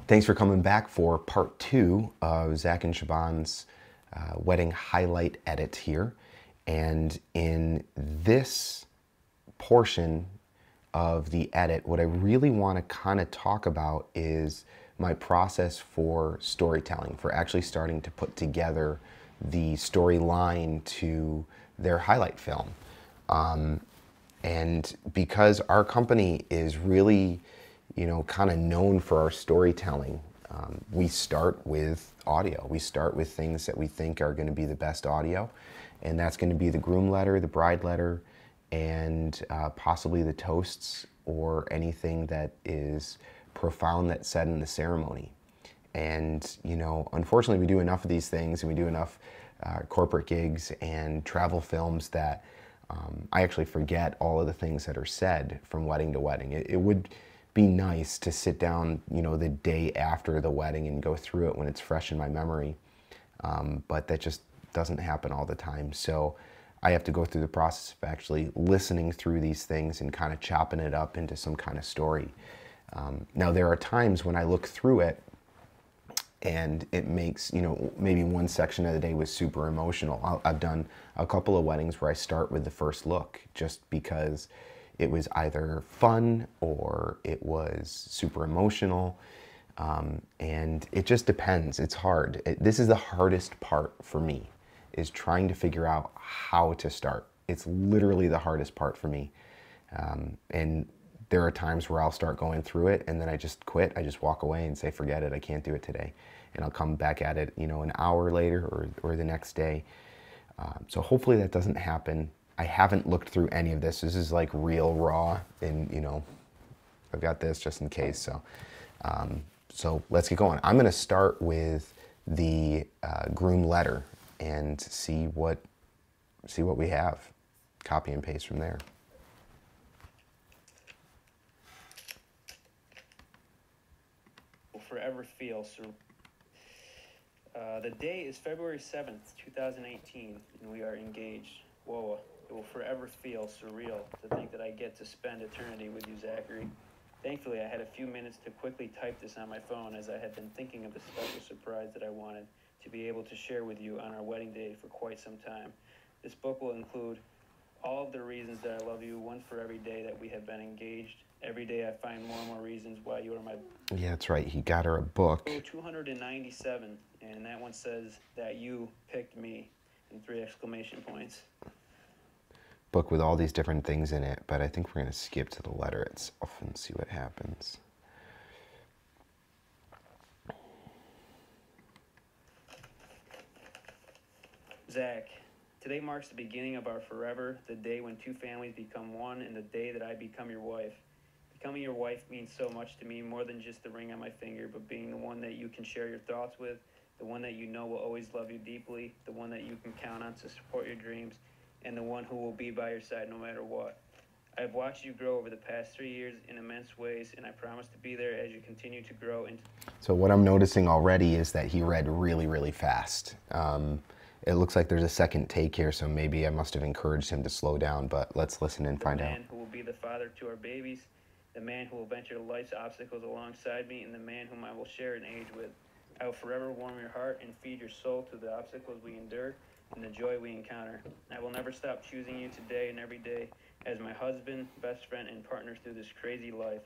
Thanks for coming back for part 2 of Zach and Siobhan's wedding highlight edit here. And in this portion of the edit, what I really want to kind of talk about is my process for storytelling, for actually starting to put together the storyline to their highlight film. And because our company is really, kind of known for our storytelling, we start with audio. We start with things that we think are going to be the best audio, and that's going to be the groom letter, the bride letter, and possibly the toasts or anything that is profound that's said in the ceremony. And, unfortunately, we do enough of these things, and we do enough corporate gigs and travel films that I actually forget all of the things that are said from wedding to wedding. It would be nice to sit down, the day after the wedding and go through it when it's fresh in my memory, but that just doesn't happen all the time. So I have to go through the process of actually listening through these things and kind of chopping it up into some kind of story. Now, there are times when I look through it and it makes, maybe one section of the day was super emotional. I've done a couple of weddings where I start with the first look just because it was either fun or it was super emotional. And it just depends. It's hard. This is the hardest part for me, is trying to figure out how to start. It's literally the hardest part for me. And there are times where I'll start going through it and then I just quit. I just walk away and say, forget it, I can't do it today. And I'll come back at it, an hour later or the next day. So hopefully that doesn't happen. I haven't looked through any of this. This is like real raw, and I've got this just in case. So, so let's get going. I'm going to start with the groom letter and see what we have. Copy and paste from there. Will forever feel so. The day is February 7th, 2018, and we are engaged. Whoa. It will forever feel surreal to think that I get to spend eternity with you, Zachary. Thankfully, I had a few minutes to quickly type this on my phone, as I had been thinking of the special surprise that I wanted to be able to share with you on our wedding day for quite some time. This book will include all of the reasons that I love you, one for every day that we have been engaged. Every day I find more and more reasons why you are my... Yeah, that's right. He got her a book. 297, and that one says that you picked me, and 3 exclamation points. Book with all these different things in it, but I think we're going to skip to the letter itself and see what happens. Zach, today marks the beginning of our forever, the day when 2 families become one, and the day that I become your wife. Becoming your wife means so much to me, more than just the ring on my finger, but being the one that you can share your thoughts with, the one that you know will always love you deeply, the one that you can count on to support your dreams, and the one who will be by your side no matter what. I have watched you grow over the past 3 years in immense ways, and I promise to be there as you continue to grow into... So what I'm noticing already is that he read really, really fast. It looks like there's a second take here, so maybe I must have encouraged him to slow down, but let's listen and find out. The man who will be the father to our babies, the man who will venture life's obstacles alongside me, and the man whom I will share an age with. I will forever warm your heart and feed your soul through the obstacles we endure and the joy we encounter. I will never stop choosing you today and every day as my husband, best friend, and partner through this crazy life.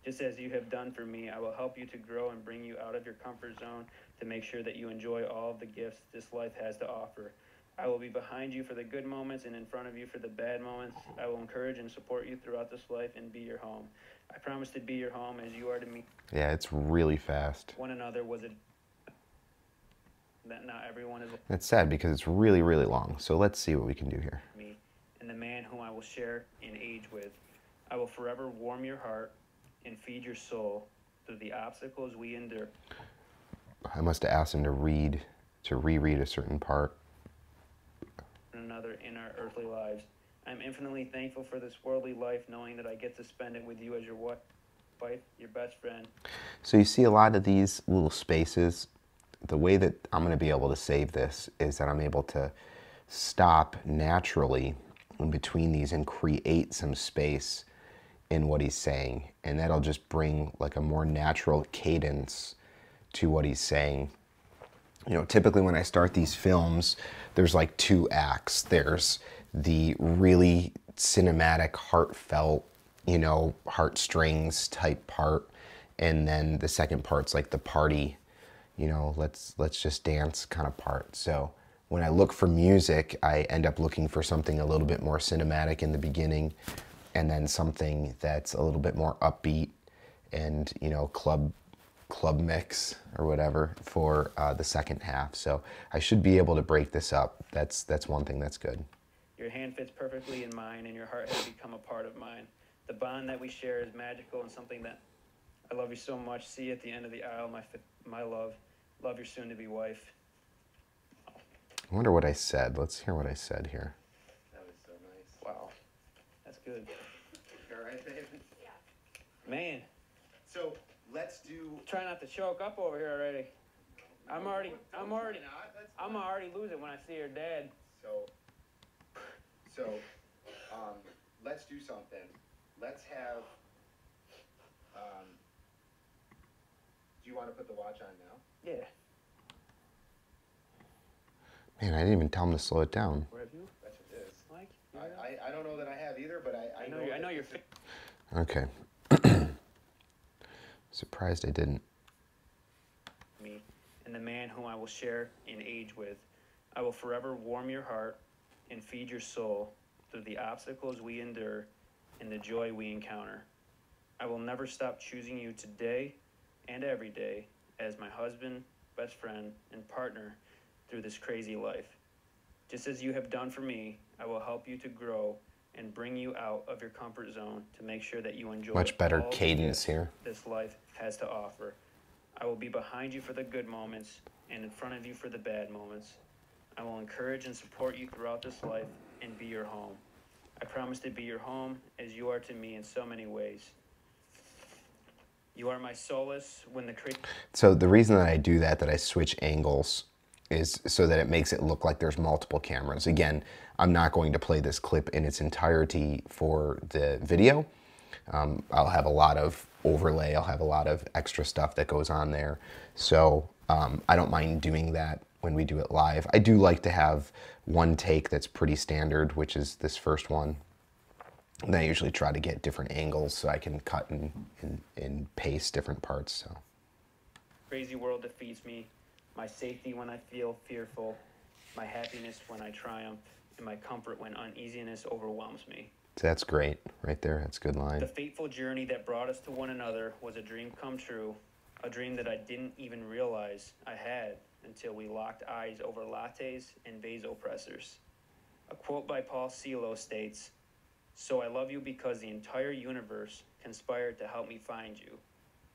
Just as you have done for me, I will help you to grow and bring you out of your comfort zone to make sure that you enjoy all of the gifts this life has to offer. I will be behind you for the good moments and in front of you for the bad moments. I will encourage and support you throughout this life and be your home. I promise to be your home as you are to me. Yeah, it's really fast. One another was it that not everyone is... It's sad because it's really, really long. So let's see what we can do here. Me and the man whom I will share in age with. I will forever warm your heart and feed your soul through the obstacles we endure. I must have asked him to reread a certain part. Another in our earthly lives. I'm infinitely thankful for this worldly life, knowing that I get to spend it with you as your wife, your best friend. So you see a lot of these little spaces. The way that I'm going to be able to save this is that I'm able to stop naturally in between these and create some space in what he's saying, and that'll just bring like a more natural cadence to what he's saying. You know, typically when I start these films, there's like two acts. There's the really cinematic, heartfelt, you know, heartstrings type part, and then the second part's like the party, you know, let's just dance kind of part. So when I look for music, I end up looking for something a little bit more cinematic in the beginning, and then something that's a little bit more upbeat and, you know, club mix or whatever for the second half. So I should be able to break this up. That's one thing that's good. Your hand fits perfectly in mine, and your heart has become a part of mine. The bond that we share is magical and something that I love you so much. See you at the end of the aisle, my love. Love your soon-to-be wife. I wonder what I said. Let's hear what I said here. That was so nice. Wow, that's good. All right, babe. Man, So let's do. try not to choke up over here already. I'm already losing when I see your dad. So, let's do something. Let's have. Do you want to put the watch on now? Yeah. Man, I didn't even tell him to slow it down. Where have you, That's what it is. Mike? I don't know that I have either, but I I know you're. Okay. Surprised I didn't. Me and the man whom I will share in age with. I will forever warm your heart and feed your soul through the obstacles we endure and the joy we encounter. I will never stop choosing you today and every day as my husband, best friend, and partner through this crazy life. Just as you have done for me, I will help you to grow and bring you out of your comfort zone to make sure that you enjoy Much better all the cadence gifts here. this life has to offer. I will be behind you for the good moments and in front of you for the bad moments. I will encourage and support you throughout this life and be your home. I promise to be your home as you are to me in so many ways. You are my solace when the crazy... So the reason that I do that I switch angles, is so that it makes it look like there's multiple cameras. Again, I'm not going to play this clip in its entirety for the video. I'll have a lot of overlay, I'll have a lot of extra stuff that goes on there. So I don't mind doing that when we do it live. I do like to have one take that's pretty standard, which is this first one. And I usually try to get different angles so I can cut and paste different parts. So. Crazy world defeats me, my safety when I feel fearful, my happiness when I triumph, and my comfort when uneasiness overwhelms me. That's great, right there. That's a good line. The fateful journey that brought us to one another was a dream come true, a dream that I didn't even realize I had until we locked eyes over lattes and vasopressors. A quote by Paul Celow states, "So I love you because the entire universe conspired to help me find you."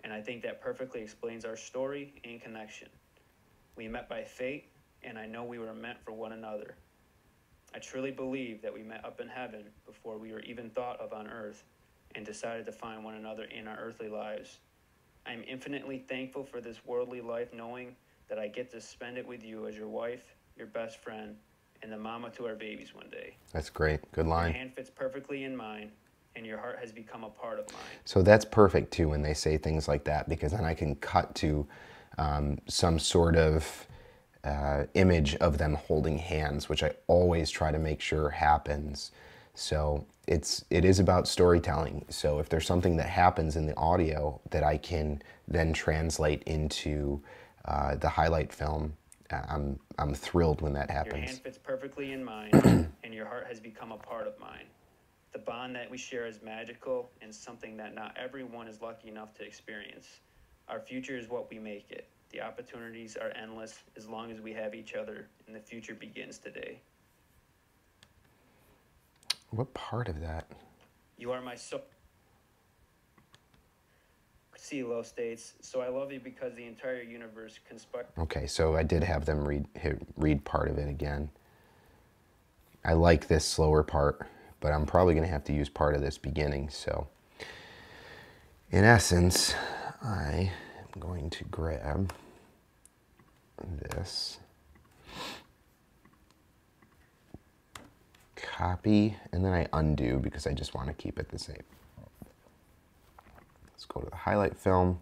And I think that perfectly explains our story and connection. We met by fate, and I know we were meant for one another. I truly believe that we met up in heaven before we were even thought of on earth and decided to find one another in our earthly lives. I am infinitely thankful for this worldly life, knowing that I get to spend it with you as your wife, your best friend, and the mama to our babies one day. That's great. Good line. Your hand fits perfectly in mine, and your heart has become a part of mine. So that's perfect too when they say things like that, because then I can cut to some sort of image of them holding hands, which I always try to make sure happens. So it is about storytelling. So if there's something that happens in the audio that I can then translate into the highlight film, I'm thrilled when that happens. Your hand fits perfectly in mine, and your heart has become a part of mine. The bond that we share is magical and something that not everyone is lucky enough to experience. Our future is what we make it. The opportunities are endless as long as we have each other, and the future begins today. What part of that? You are my soul. Celow states, "So I love you because the entire universe conspired." Okay, so I did have them read part of it again. I like this slower part, but I'm probably going to have to use part of this beginning. So in essence, I am going to grab this, copy, and then I undo because I just want to keep it the same. Let's go to the highlight film.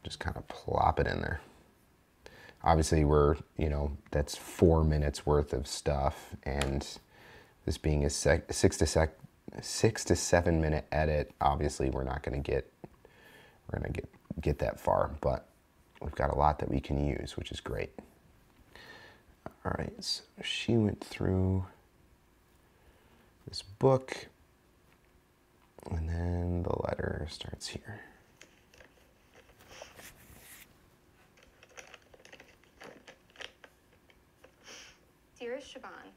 Just kind of plop it in there. Obviously that's 4 minutes worth of stuff, and this being a 6 to 7 minute edit, obviously we're gonna get that far, but we've got a lot that we can use, which is great. All right, so she went through this book, and then the letter starts here. Dearest Siobhan,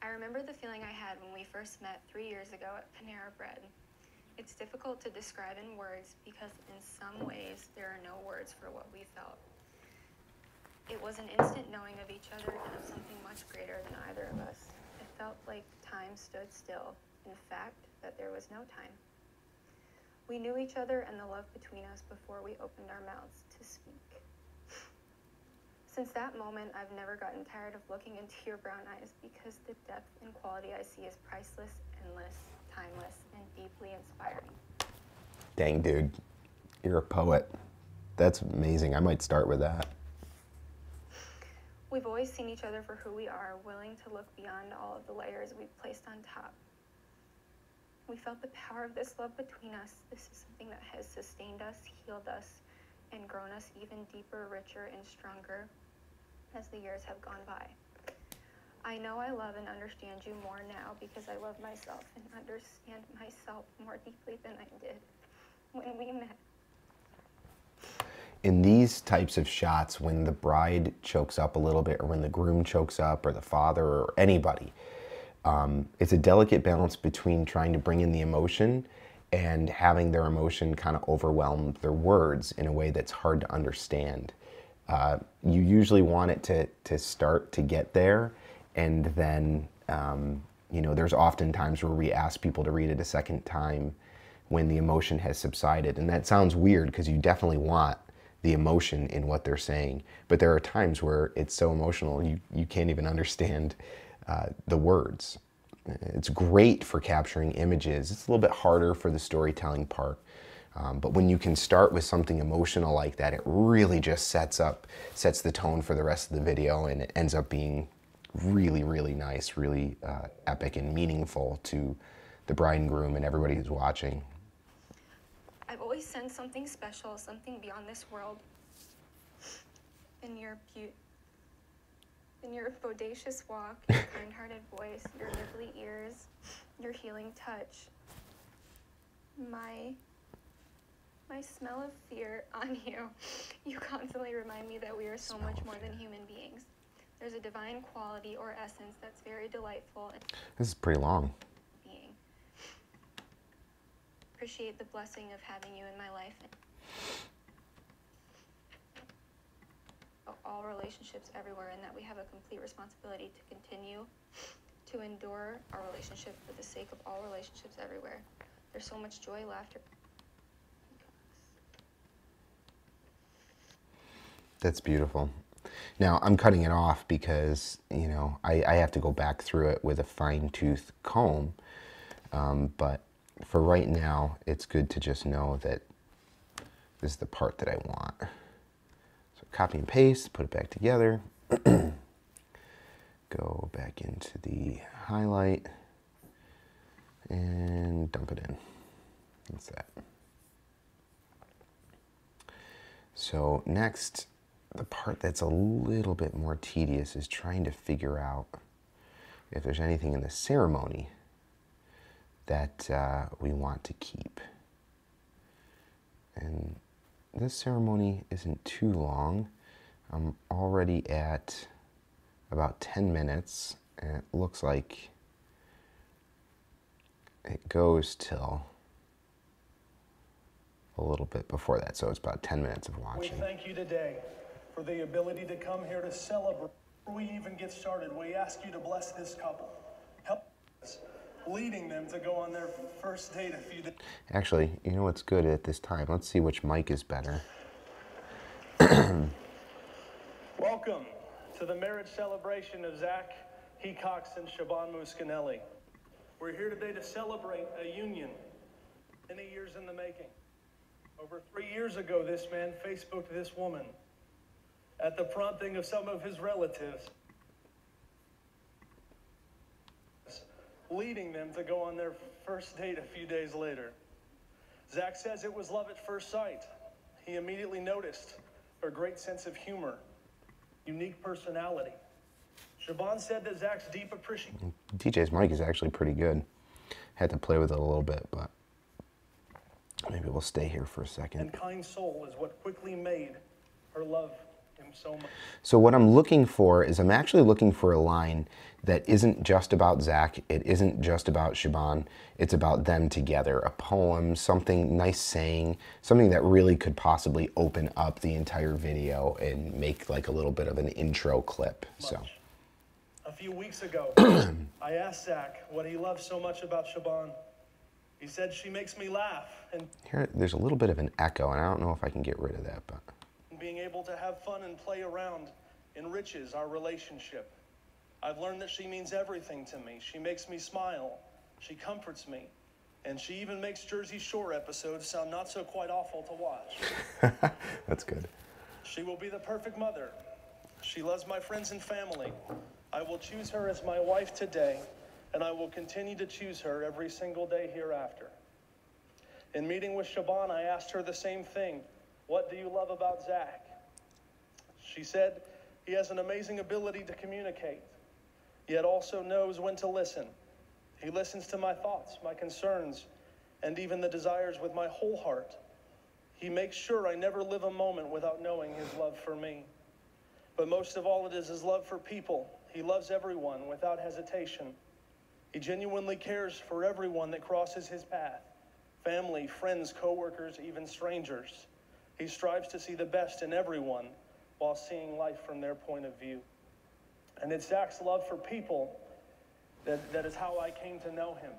I remember the feeling I had when we first met 3 years ago at Panera Bread. It's difficult to describe in words because in some ways there are no words for what we felt. It was an instant knowing of each other and of something much greater than either of us. It felt like time stood still, in fact, that there was no time. We knew each other and the love between us before we opened our mouths to speak. Since that moment, I've never gotten tired of looking into your brown eyes because the depth and quality I see is priceless, endless, timeless, and deeply inspiring. Dang, dude, you're a poet. That's amazing. I might start with that. We've always seen each other for who we are, willing to look beyond all of the layers we've placed on top. We felt the power of this love between us. This is something that has sustained us, healed us, and grown us even deeper, richer, and stronger as the years have gone by. I know I love and understand you more now because I love myself and understand myself more deeply than I did when we met. In these types of shots, when the bride chokes up a little bit, or when the groom chokes up, or the father, or anybody, it's a delicate balance between trying to bring in the emotion and having their emotion kind of overwhelm their words in a way that's hard to understand. You usually want it to start to get there, and then there's often times where we ask people to read it a second time when the emotion has subsided, and that sounds weird because you definitely want the emotion in what they're saying, but there are times where it's so emotional you can't even understand the words. It's great for capturing images. It's a little bit harder for the storytelling part. But when you can start with something emotional like that, it really just sets the tone for the rest of the video, and it ends up being really, really nice, really epic and meaningful to the bride and groom and everybody who's watching. I've always sensed something special, something beyond this world. In your bodacious walk, your kind-hearted voice, your nibbly ears, your healing touch. My smell of fear on you. You constantly remind me that we are so much more than human beings. There's a divine quality or essence that's very delightful. This is pretty long. Appreciate the blessing of having you in my life. All relationships everywhere, and that we have a complete responsibility to continue to endure our relationship for the sake of all relationships everywhere. There's so much joy, laughter. That's beautiful. Now, I'm cutting it off because, I have to go back through it with a fine-tooth comb, but for right now, it's good to just know that this is the part that I want. So copy and paste, put it back together, go back into the highlight, and dump it in. That's that. So next, the part that's a little bit more tedious is trying to figure out if there's anything in the ceremony that we want to keep. And this ceremony isn't too long. I'm already at about 10 minutes, and it looks like it goes till a little bit before that, so it's about 10 minutes of watching. We thank you today for the ability to come here to celebrate. Before we even get started, we ask you to bless this couple. Help us, leading them to go on their first date a few days. Actually, you know what's good at this time? Let's see which mic is better. Welcome to the marriage celebration of Zach Hecox and Siobhan Muscanelli. We're here today to celebrate a union many years in the making. Over 3 years ago, this man Facebooked this woman at the prompting of some of his relatives, leading them to go on their first date a few days later. Zach says it was love at first sight. He immediately noticed her great sense of humor, unique personality. Siobhan said that Zach's deep appreciation. DJ's mic is actually pretty good. Had to play with it a little bit, but maybe we'll stay here for a second. And kind soul is what quickly made her love him so much. So what I'm looking for is I'm actually looking for a line that isn't just about Zach. It isn't just about Siobhan. It's about them together. A poem, something nice saying, something that really could possibly open up the entire video and make like a little bit of an intro clip. So. A few weeks ago, I asked Zach what he loves so much about Siobhan. He said she makes me laugh, and Here, there's a little bit of an echo, and I don't know if I can get rid of that, but being able to have fun and play around enriches our relationship. I've learned that she means everything to me. She makes me smile. She comforts me. And she even makes Jersey Shore episodes sound not so quite awful to watch. that's good. She will be the perfect mother. She loves my friends and family. I will choose her as my wife today, and I will continue to choose her every single day hereafter. In meeting with Siobhan, I asked her the same thing. What do you love about Zach? She said he has an amazing ability to communicate, yet also knows when to listen. He listens to my thoughts, my concerns, and even the desires with my whole heart. He makes sure I never live a moment without knowing his love for me. But most of all, it is his love for people. He loves everyone without hesitation. He genuinely cares for everyone that crosses his path. Family, friends, co-workers, even strangers. He strives to see the best in everyone while seeing life from their point of view. And it's Zach's love for people that is how I came to know him.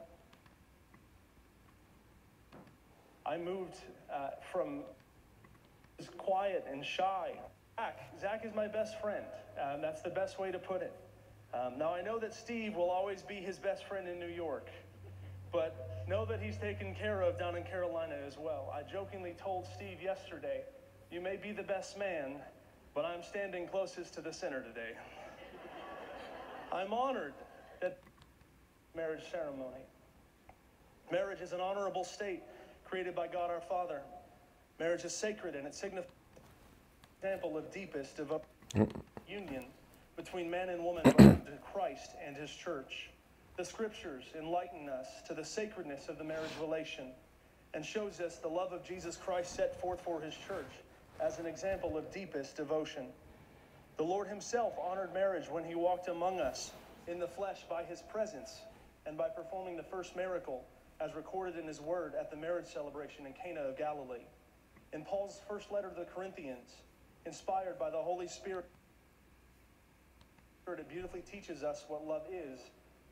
I moved from quiet and shy. Zach is my best friend. That's the best way to put it. Now I know that Steve will always be his best friend in New York, but know that he's taken care of down in Carolina as well. I jokingly told Steve yesterday, you may be the best man, but I'm standing closest to the center today. I'm honored that marriage ceremony. Marriage is an honorable state created by God our Father. Marriage is sacred, and it signifies an example of deepest union between man and woman to Christ and his church. The scriptures enlighten us to the sacredness of the marriage relation and shows us the love of Jesus Christ set forth for his church as an example of deepest devotion. The Lord himself honored marriage when he walked among us in the flesh by his presence and by performing the first miracle as recorded in his word at the marriage celebration in Cana of Galilee. In Paul's first letter to the Corinthians, inspired by the Holy Spirit, it beautifully teaches us what love is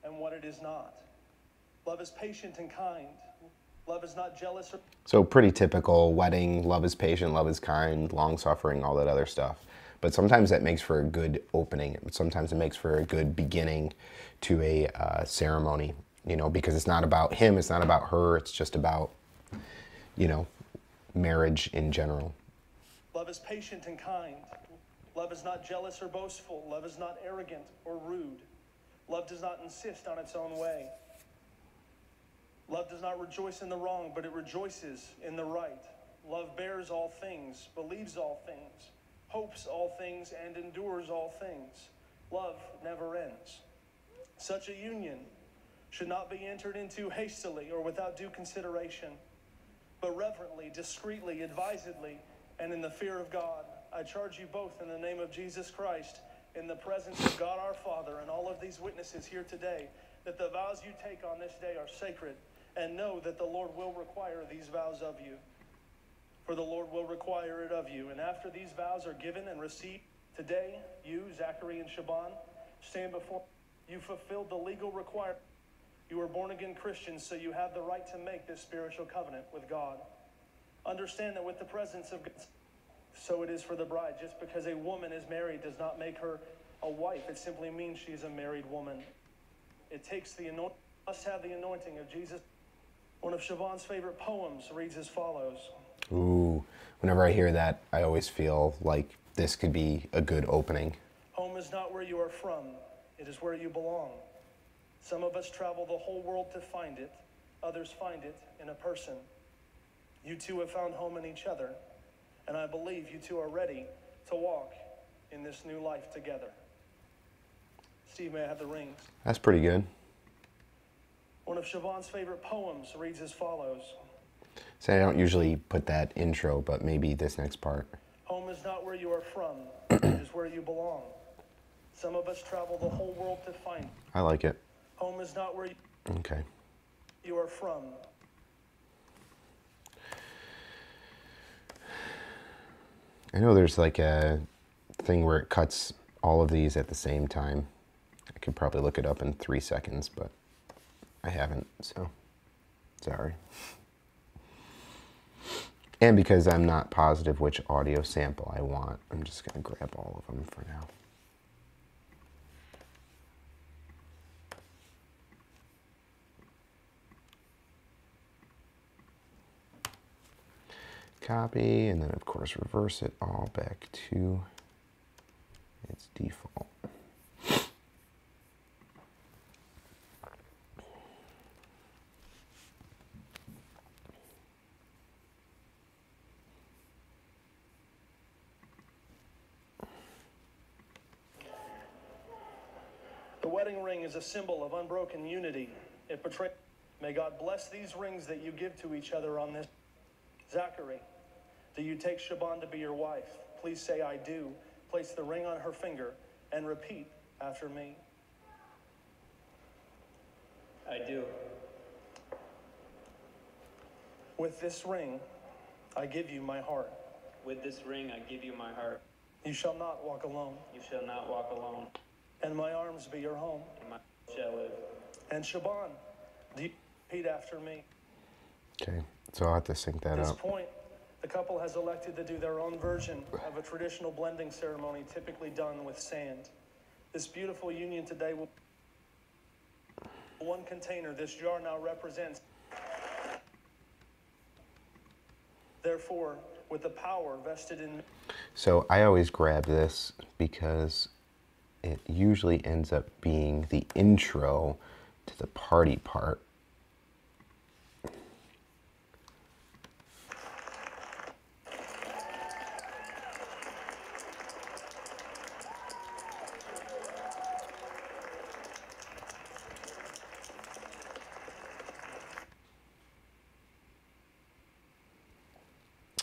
and what it is not. Love is patient and kind. Love is not jealous. So pretty typical wedding, love is patient, love is kind, long-suffering, all that other stuff. But sometimes that makes for a good opening. Sometimes it makes for a good beginning to a ceremony, you know, because it's not about him, it's not about her, it's just about, you know, marriage in general. Love is patient and kind. Love is not jealous or boastful. Love is not arrogant or rude. Love does not insist on its own way. Love does not rejoice in the wrong, but it rejoices in the right. Love bears all things, believes all things, hopes all things, and endures all things. Love never ends. Such a union should not be entered into hastily or without due consideration, but reverently, discreetly, advisedly, and in the fear of God. I charge you both in the name of Jesus Christ, in the presence of God our Father and all of these witnesses here today, that the vows you take on this day are sacred, and know that the Lord will require these vows of you. For the Lord will require it of you. And after these vows are given and received, today, you, Zachary and Siobhan, stand before you fulfilled the legal requirement. You are born-again Christians, so you have the right to make this spiritual covenant with God. Understand that with the presence of God, so it is for the bride. Just because a woman is married does not make her a wife. It simply means she is a married woman. It takes the anointing, must have the anointing of Jesus. One of Siobhan's favorite poems reads as follows. Ooh, whenever I hear that, I always feel like this could be a good opening. Home is not where you are from, it is where you belong. Some of us travel the whole world to find it, others find it in a person. You two have found home in each other, and I believe you two are ready to walk in this new life together. Steve, may I have the rings? That's pretty good. One of Siobhan's favorite poems reads as follows. So I don't usually put that intro, but maybe this next part. Home is not where you are from, it is where you belong. Some of us travel the whole world to find it. I like it. Home is not where Okay. you are from. I know there's like a thing where it cuts all of these at the same time. I could probably look it up in 3 seconds, but I haven't, so sorry. And because I'm not positive which audio sample I want, I'm just going to grab all of them for now. Copy, and then of course reverse it all back to its default. The wedding ring is a symbol of unbroken unity. It portrays. May God bless these rings that you give to each other on this. Zachary, do you take Siobhan to be your wife? Please say I do. Place the ring on her finger and repeat after me. I do. With this ring, I give you my heart. With this ring, I give you my heart. You shall not walk alone, You shall not walk alone. and my arms be your home. And my shall live. And Siobhan, do you repeat after me? Okay, so I'll have to sync that At this up. point, the couple has elected to do their own version of a traditional blending ceremony typically done with sand. This beautiful union today will one container. This jar now represents. Therefore, with the power vested in. So I always grab this because it usually ends up being the intro to the party part.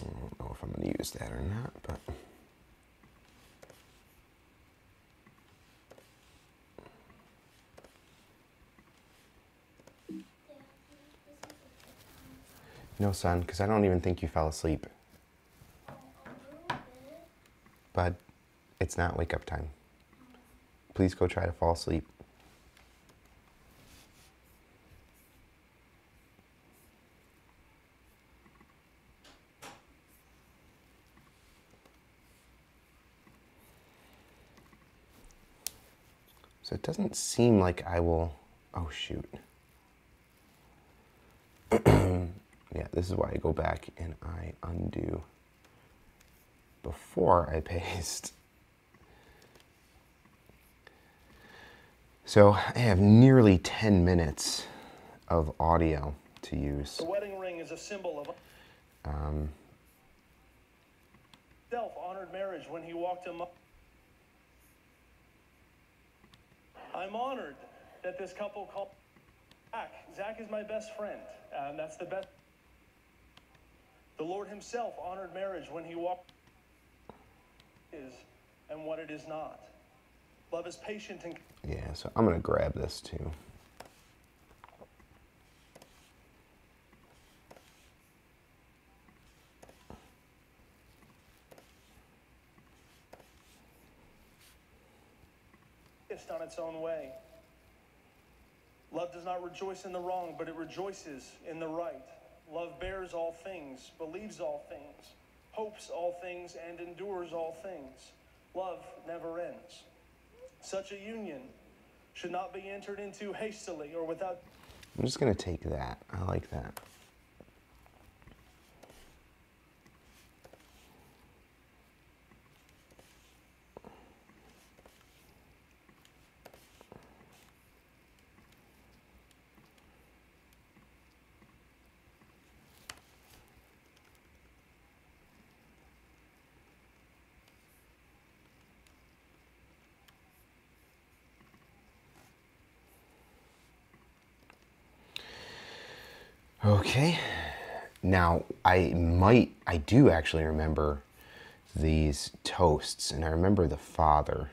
I don't know if I'm going to use that or not, but no, son, because I don't even think you fell asleep. Bud, it's not wake up time. Please go try to fall asleep. So it doesn't seem like I will, oh shoot. Yeah, this is why I go back and I undo before I paste. So I have nearly 10 minutes of audio to use. The wedding ring is a symbol of self-honored marriage when he walked among. I'm honored that this couple called Zach. Zach is my best friend. That's the best. The Lord himself honored marriage when he walked is and what it is not. Love is patient and Yeah, so I'm gonna grab this too. on its own way. Love does not rejoice in the wrong, but it rejoices in the right. Love bears all things, believes all things, hopes all things, and endures all things. Love never ends. Such a union should not be entered into hastily or without. I'm just gonna take that. I like that. Okay. Now, I do actually remember these toasts, and I remember the father.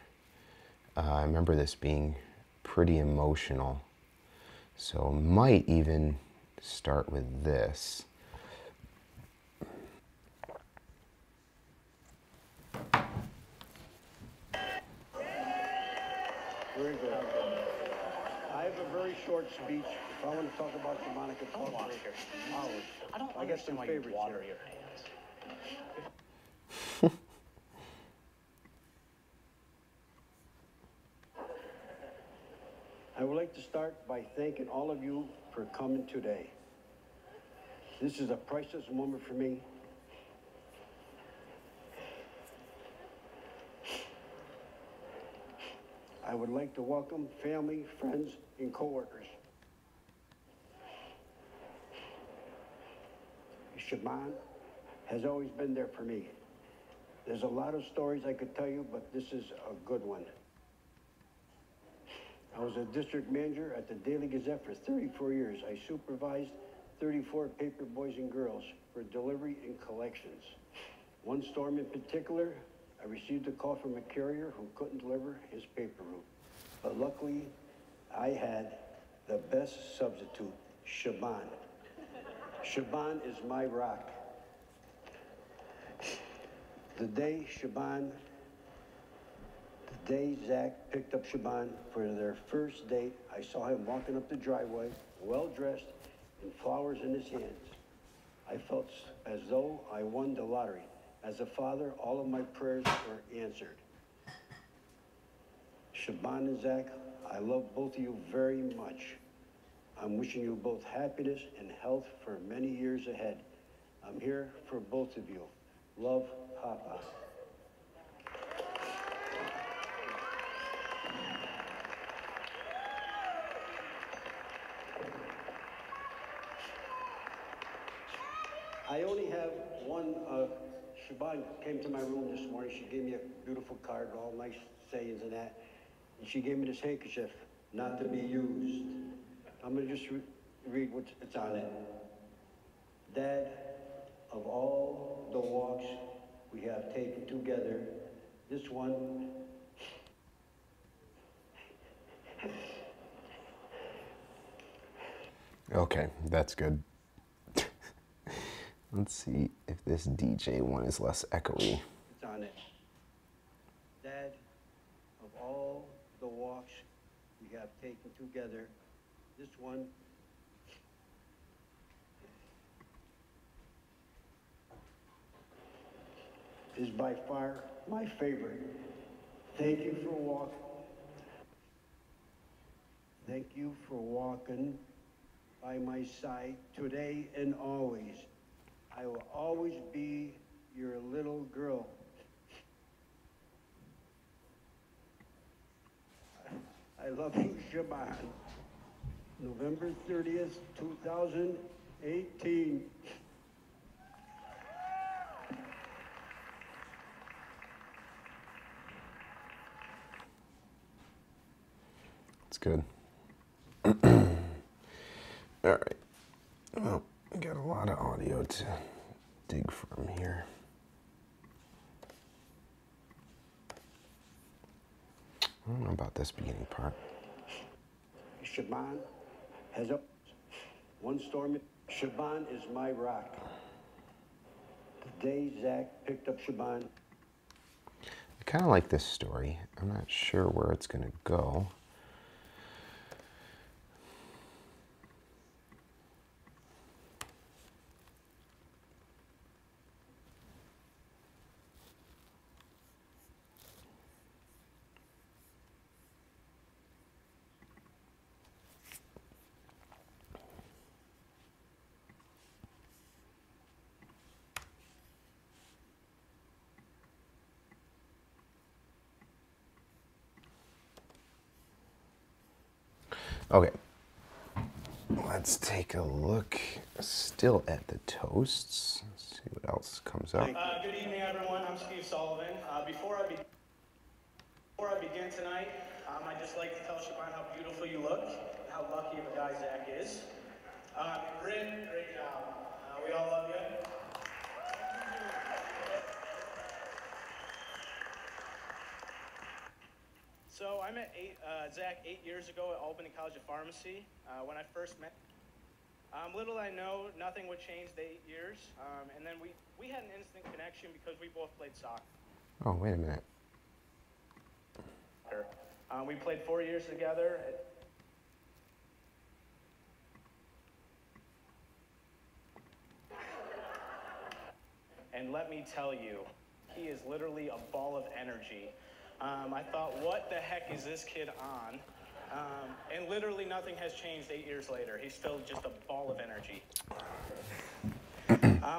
I remember this being pretty emotional. So might even start with this. Very good. I have a very short speech. If I want to talk about Siobhan, I could talk for hours. I don't I got some understand why you favorites water here. your hands. I would like to start by thanking all of you for coming today. This is a priceless moment for me. I would like to welcome family, friends, and coworkers. Siobhan has always been there for me. There's a lot of stories I could tell you, but this is a good one. I was a district manager at the Daily Gazette for 34 years. I supervised 34 paper boys and girls for delivery and collections. One storm in particular, I received a call from a carrier who couldn't deliver his paper route. But luckily, I had the best substitute, Siobhan. Siobhan is my rock. The day Zach picked up Siobhan for their first date, I saw him walking up the driveway, well-dressed, and flowers in his hands. I felt as though I won the lottery. As a father, all of my prayers were answered. Siobhan and Zach, I love both of you very much. I'm wishing you both happiness and health for many years ahead. I'm here for both of you. Love, Papa. I only have one. Siobhan came to my room this morning. She gave me a beautiful card, all nice sayings and that. And she gave me this handkerchief, not to be used. I'm going to just read what's on it. Dad, of all the walks we have taken together, this one Okay, that's good. Let's see if this DJ one is less echoey. it's on it. Dad, of all the walks we have taken together, this one is by far my favorite. Thank you for walking by my side today and always. I will always be your little girl. I love you, Siobhan. November 30th, 2018. It's good. All right. Well, we got a lot of audio to dig from here. I don't know about this beginning part. Siobhan has up one storm. Siobhan is my rock. The day Zach picked up Siobhan, I kind of like this story. I'm not sure where it's going to go. Okay, let's take a look still at the toasts. Let's see what else comes up. Good evening, everyone. I'm Steve Sullivan. Before I begin tonight, I'd just like to tell Siobhan how beautiful you look, and how lucky of a guy Zach is. Great job. We all love you. So I met Zach 8 years ago at Albany College of Pharmacy. When I first met, little I know, nothing would change the 8 years. And then we had an instant connection because we both played soccer. Oh, wait a minute. We played 4 years together. And let me tell you, he is literally a ball of energy. I thought, what the heck is this kid on? And literally nothing has changed 8 years later. He's still just a ball of energy.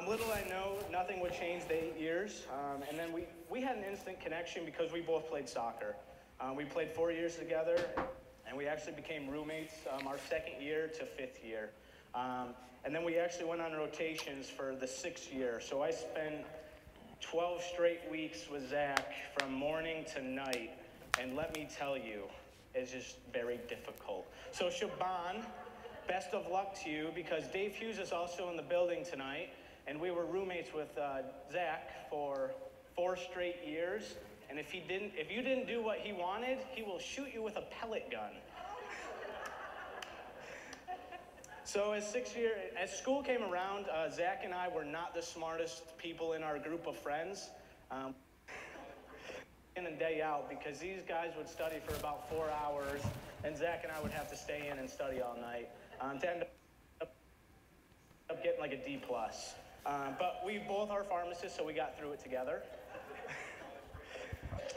Little I know, nothing would change the 8 years. And then we had an instant connection because we both played soccer. We played 4 years together, and we actually became roommates our second year to fifth year. And then we actually went on rotations for the 6th year. So I spent 12 straight weeks with Zach from morning to night. And let me tell you, it's just very difficult. So Siobhan, best of luck to you, because Dave Hughes is also in the building tonight. And we were roommates with Zach for 4 straight years. And if you didn't do what he wanted, he will shoot you with a pellet gun. So as school came around, Zach and I were not the smartest people in our group of friends. In and day out, because these guys would study for about 4 hours, and Zach and I would have to stay in and study all night. To end up getting like a D+. But we both are pharmacists, so we got through it together.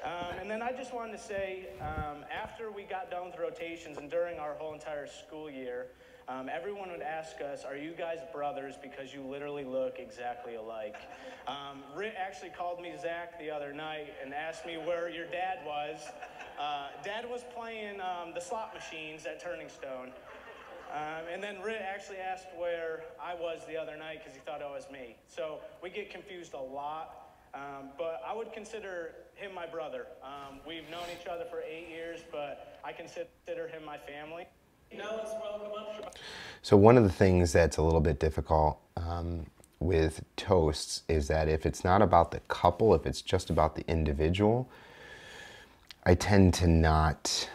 And then I just wanted to say, after we got done with rotations and during our whole entire school year, everyone would ask us, are you guys brothers? Because you literally look exactly alike. Rit actually called me Zach the other night and asked me where your dad was. Dad was playing the slot machines at Turning Stone. And then Rit actually asked where I was the other night because he thought it was me. So we get confused a lot. But I would consider him my brother. We've known each other for 8 years, but I consider him my family. Now let's welcome up. So one of the things that's a little bit difficult with toasts is that if it's not about the couple, if it's just about the individual, I tend to not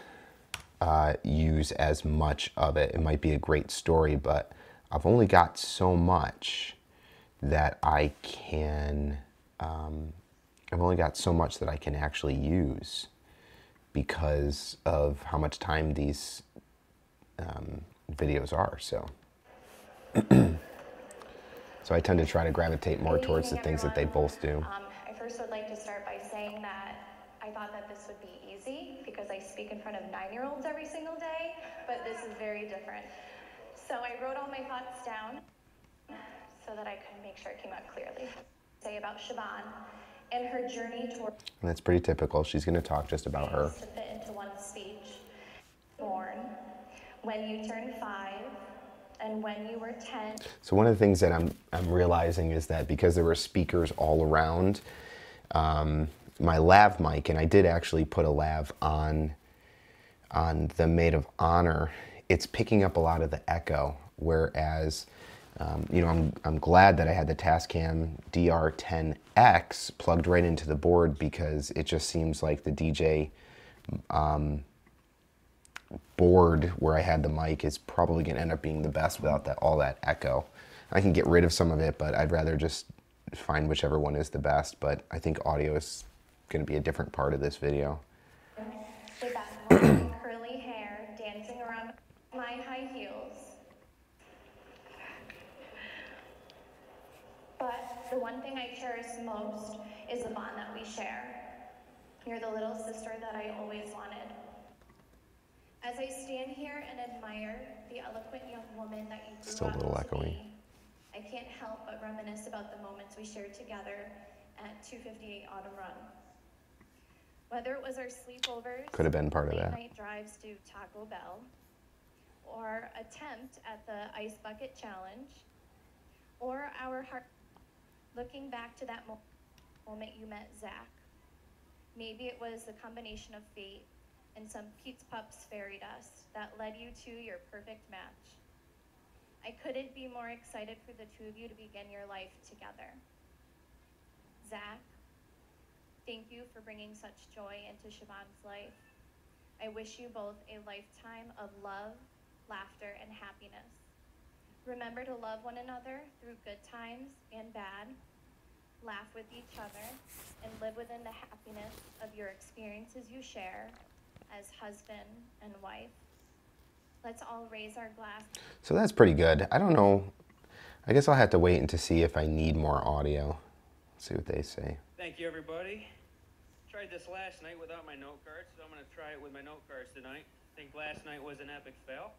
use as much of it. It might be a great story, but I've only got so much that I can, I've only got so much that I can actually use because of how much time these videos are. So I tend to try to gravitate more towards the things that they both do. I first would like to start by saying that I thought that this would be easy because I speak in front of 9-year-olds every single day, but this is very different. So I wrote all my thoughts down so that I could make sure it came out clearly. Say about Siobhan and her journey toward. And that's pretty typical. She's going to talk just about her. To fit into one speech. Born when you turned 5 and when you were 10. So one of the things that I'm realizing is that because there were speakers all around, my lav mic, and I did actually put a lav on the Maid of Honor, it's picking up a lot of the echo, whereas you know, I'm glad that I had the Tascam DR10X plugged right into the board, because it just seems like the DJ board where I had the mic is probably going to end up being the best without all that echo. I can get rid of some of it, but I'd rather just find whichever one is the best. But I think audio is going to be a different part of this video. With that long curly hair dancing around my high heels. But the one thing I cherish most is the bond that we share. You're the little sister that I always wanted. As I stand here and admire the eloquent young woman that you grew Still a up little to echoey. be, I can't help but reminisce about the moments we shared together at 258 Autumn Run. Whether it was our sleepovers, Could have been part of late that. night drives to Taco Bell, or attempt at the Ice Bucket Challenge, or our heart. Looking back to that moment you met Zach, maybe it was the combination of fate and some Pete's Pups fairy dust that led you to your perfect match. I couldn't be more excited for the two of you to begin your life together. Zach, thank you for bringing such joy into Siobhan's life. I wish you both a lifetime of love, laughter, and happiness. Remember to love one another through good times and bad, laugh with each other, and live within the happiness of your experiences you share as husband and wife. Let's all raise our glass. So that's pretty good. I don't know. I guess I'll have to wait and to see if I need more audio. Let's see what they say. Thank you, everybody. Tried this last night without my note cards, so I'm going to try it with my note cards tonight. I think last night was an epic fail.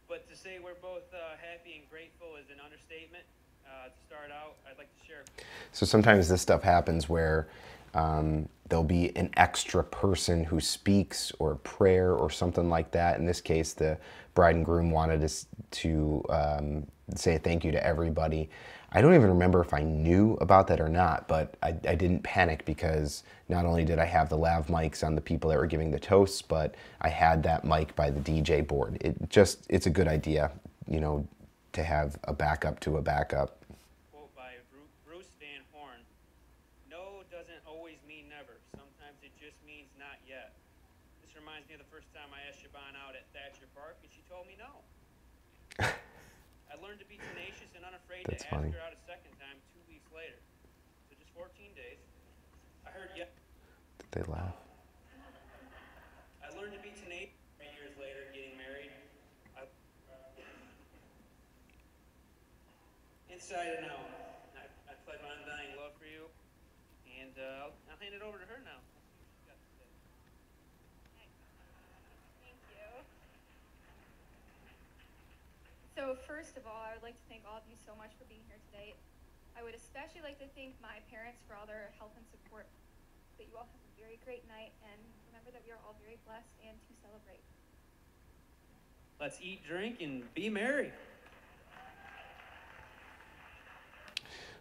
But to say we're both happy and grateful is an understatement. To start out, I'd like to share. So sometimes this stuff happens where there'll be an extra person who speaks or a prayer or something like that. In this case, the bride and groom wanted us to say thank you to everybody. I don't even remember if I knew about that or not, but I didn't panic because not only did I have the lav mics on the people that were giving the toasts, but I had that mic by the DJ board. It's a good idea, you know, to have a backup to a backup. Quote by Bruce Van Horn. No doesn't always mean never. Sometimes it just means not yet. This reminds me of the first time I asked Siobhan out at Thatcher Park, and she told me no. I learned to be tenacious and unafraid to ask her out a second time 2 weeks later. So just 14 days. I heard yes. Did they laugh? I learned to be tenacious 3 years later, getting married. Inside and out. I pledge my undying love for you, and I'll hand it over to her now. Thank you. So first of all, I would like to thank all of you so much for being here today. I would especially like to thank my parents for all their help and support. That you all have a very great night, and remember that we are all very blessed and to celebrate. Let's eat, drink, and be merry.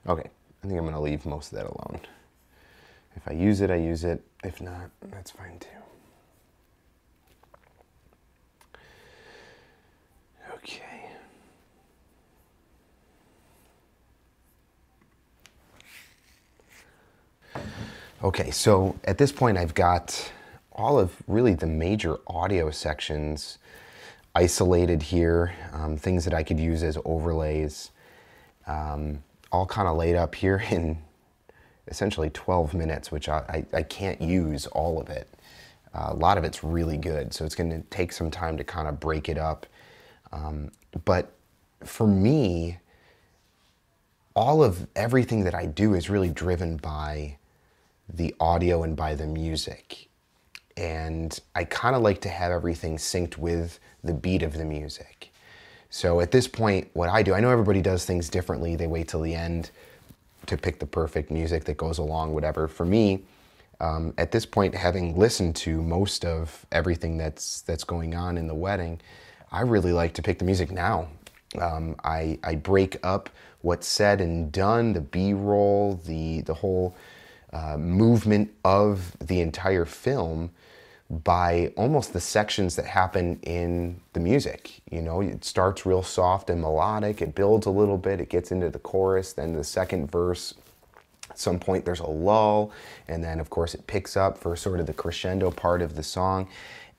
Okay, I think I'm going to leave most of that alone. If I use it, I use it. If not, that's fine too. Okay. Okay, so at this point I've got all of really the major audio sections isolated here, things that I could use as overlays, all kind of laid up here in essentially 12 minutes, which I can't use all of it. A lot of it's really good, so it's going to take some time to kind of break it up. But for me, all of everything that I do is really driven by the audio and by the music. And I kind of like to have everything synced with the beat of the music. So at this point, what I do, I know everybody does things differently. They wait till the end to pick the perfect music that goes along, whatever. For me, at this point, having listened to most of everything that's going on in the wedding, I really like to pick the music now. I break up what's said and done, the B-roll, the whole movement of the entire film by almost the sections that happen in the music. You know, it starts real soft and melodic, it builds a little bit, it gets into the chorus, then the second verse, at some point there's a lull, and then of course it picks up for sort of the crescendo part of the song.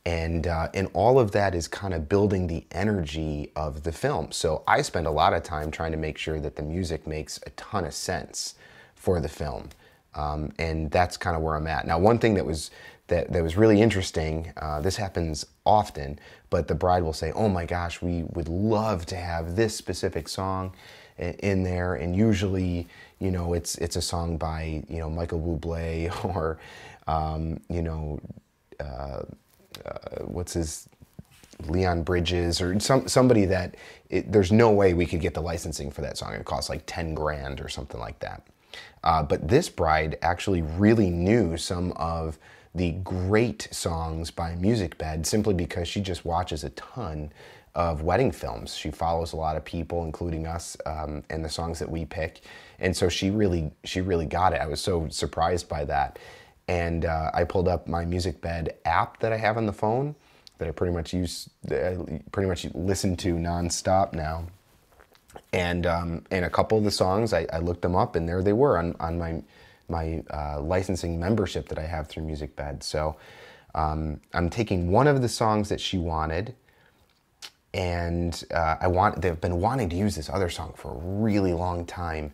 And all of that is kind of building the energy of the film. So I spend a lot of time trying to make sure that the music makes a ton of sense for the film. And that's kind of where I'm at. Now, one thing that was really interesting, this happens often, but the bride will say, oh my gosh, we would love to have this specific song in there. And usually, you know, it's a song by, you know, Michael Bublé or, you know, what's his, Leon Bridges, or somebody that there's no way we could get the licensing for that song. It costs like 10 grand or something like that. But this bride actually really knew some of the great songs by Music Bed simply because she just watches a ton of wedding films. She follows a lot of people, including us, and the songs that we pick. And so she really got it. I was so surprised by that. And I pulled up my Music Bed app that I have on the phone, that I pretty much listen to nonstop now. And a couple of the songs, I looked them up, and there they were on my licensing membership that I have through MusicBed. So I'm taking one of the songs that she wanted, and they've been wanting to use this other song for a really long time,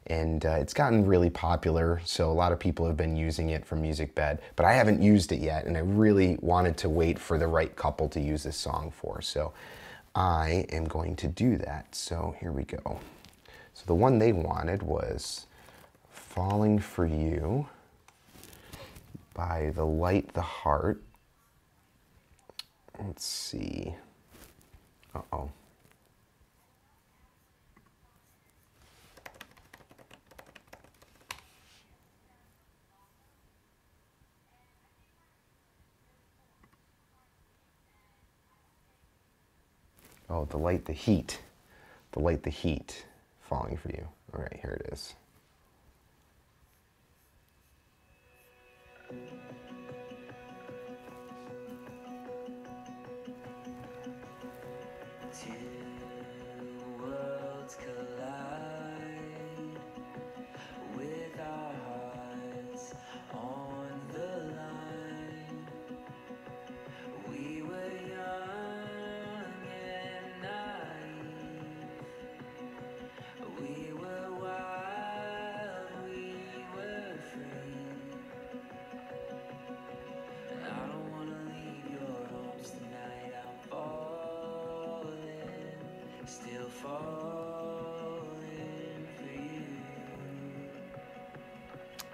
and it's gotten really popular, so a lot of people have been using it from MusicBed, but I haven't used it yet, and I really wanted to wait for the right couple to use this song for, so I am going to do that. So here we go. So the one they wanted was Falling for You by The Light, The Heart. Let's see. Uh-oh. Oh, The Light, The Heat. The Light, The Heat. Falling for You. All right, here it is.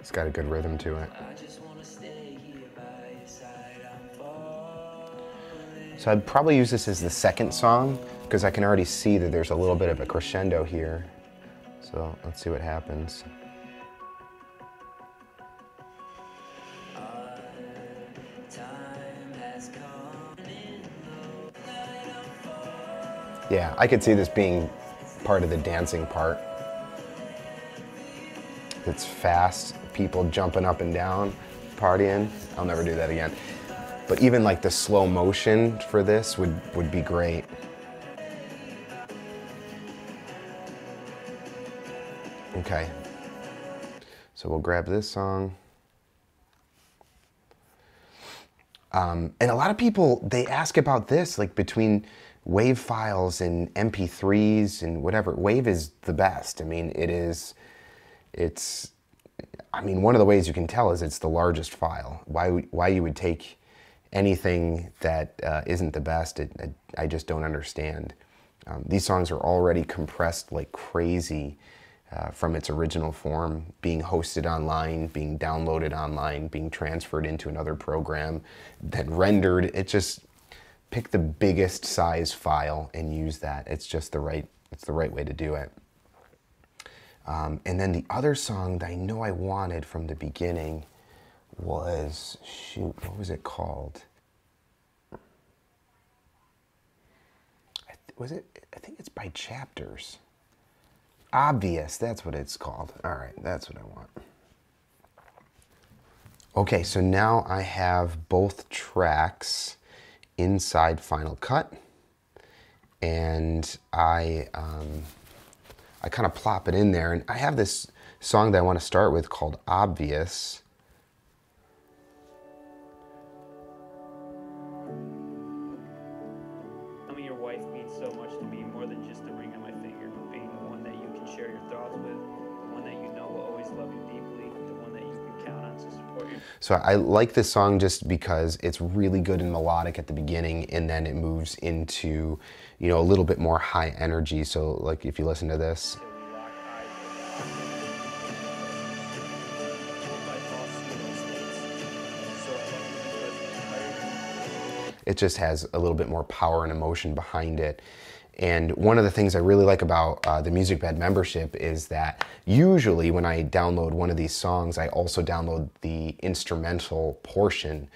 It's got a good rhythm to it. So I'd probably use this as the second song because I can already see that there's a little bit of a crescendo here. So let's see what happens. Yeah, I could see this being part of the dancing part. It's fast, people jumping up and down, partying. I'll never do that again. But even like the slow motion for this would be great. Okay, so we'll grab this song. And a lot of people, they ask about this, like between WAV files and MP3s and whatever. WAV is the best. I mean, one of the ways you can tell is it's the largest file. Why you would take anything that isn't the best, I just don't understand. These songs are already compressed like crazy from its original form, being hosted online, being downloaded online, being transferred into another program, then rendered. It just pick the biggest size file and use that. It's just the right way to do it. And then the other song that I know I wanted from the beginning was, shoot, what was it called? I think it's by Chapters. Obvious, that's what it's called. All right, that's what I want. Okay, so now I have both tracks inside Final Cut, and I kind of plop it in there, and I have this song that I want to start with called Obvious. I mean, your wife means so much to me, more than just the ring on my finger, but being the one that you can share your thoughts with, the one that you know will always love you deeply, the one that you can count on to support you. So I like this song just because it's really good and melodic at the beginning, and then it moves into, you know, a little bit more high energy. So like if you listen to this. It just has a little bit more power and emotion behind it. And one of the things I really like about the MusicBed membership is that usually when I download one of these songs, I also download the instrumental portion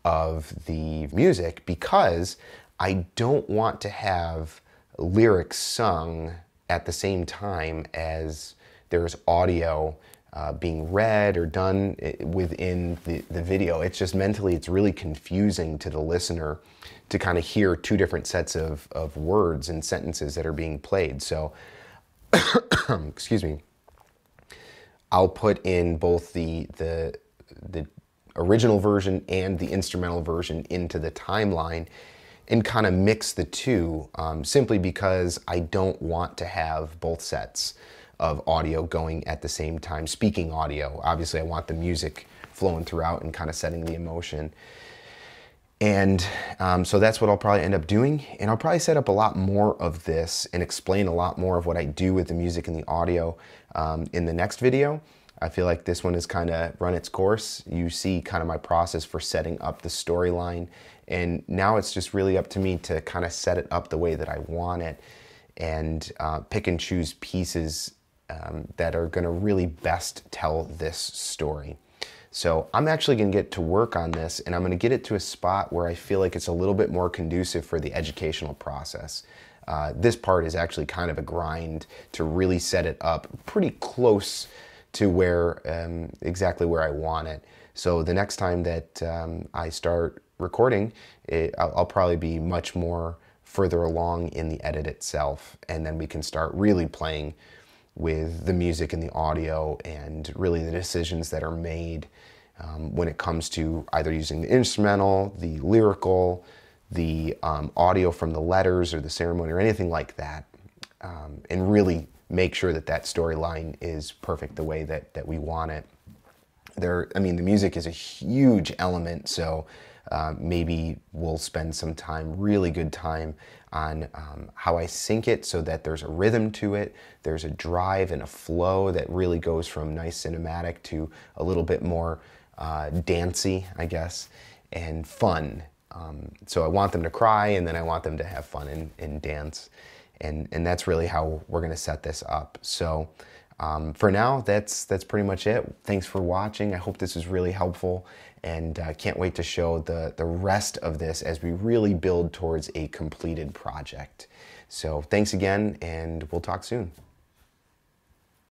of the music because I don't want to have lyrics sung at the same time as there's audio being read or done within the video. It's just mentally, it's really confusing to the listener to kind of hear two different sets of words and sentences that are being played. So, excuse me, I'll put in both the original version and the instrumental version into the timeline and kind of mix the two, simply because I don't want to have both sets of audio going at the same time, speaking audio. Obviously, I want the music flowing throughout and kind of setting the emotion. And so that's what I'll probably end up doing. And I'll probably set up a lot more of this and explain a lot more of what I do with the music and the audio in the next video. I feel like this one has kind of run its course. You see kind of my process for setting up the storyline. And now it's just really up to me to kind of set it up the way that I want it and pick and choose pieces that are going to really best tell this story. So I'm actually going to get to work on this, and I'm going to get it to a spot where I feel like it's a little bit more conducive for the educational process. This part is actually kind of a grind to really set it up pretty close to where exactly where I want it. So the next time that I start recording, I'll probably be much more further along in the edit itself, and then we can start really playing with the music and the audio and really the decisions that are made when it comes to either using the instrumental, the lyrical, the audio from the letters or the ceremony or anything like that, and really make sure that that storyline is perfect the way that we want it. I mean, the music is a huge element, so maybe we'll spend some time, really good time, on how I sync it so that there's a rhythm to it, there's a drive and a flow that really goes from nice cinematic to a little bit more dancey, I guess, and fun. So I want them to cry, and then I want them to have fun and dance. And that's really how we're going to set this up. So for now, that's pretty much it. Thanks for watching. I hope this was really helpful, and can't wait to show the rest of this as we really build towards a completed project. So thanks again, and we'll talk soon.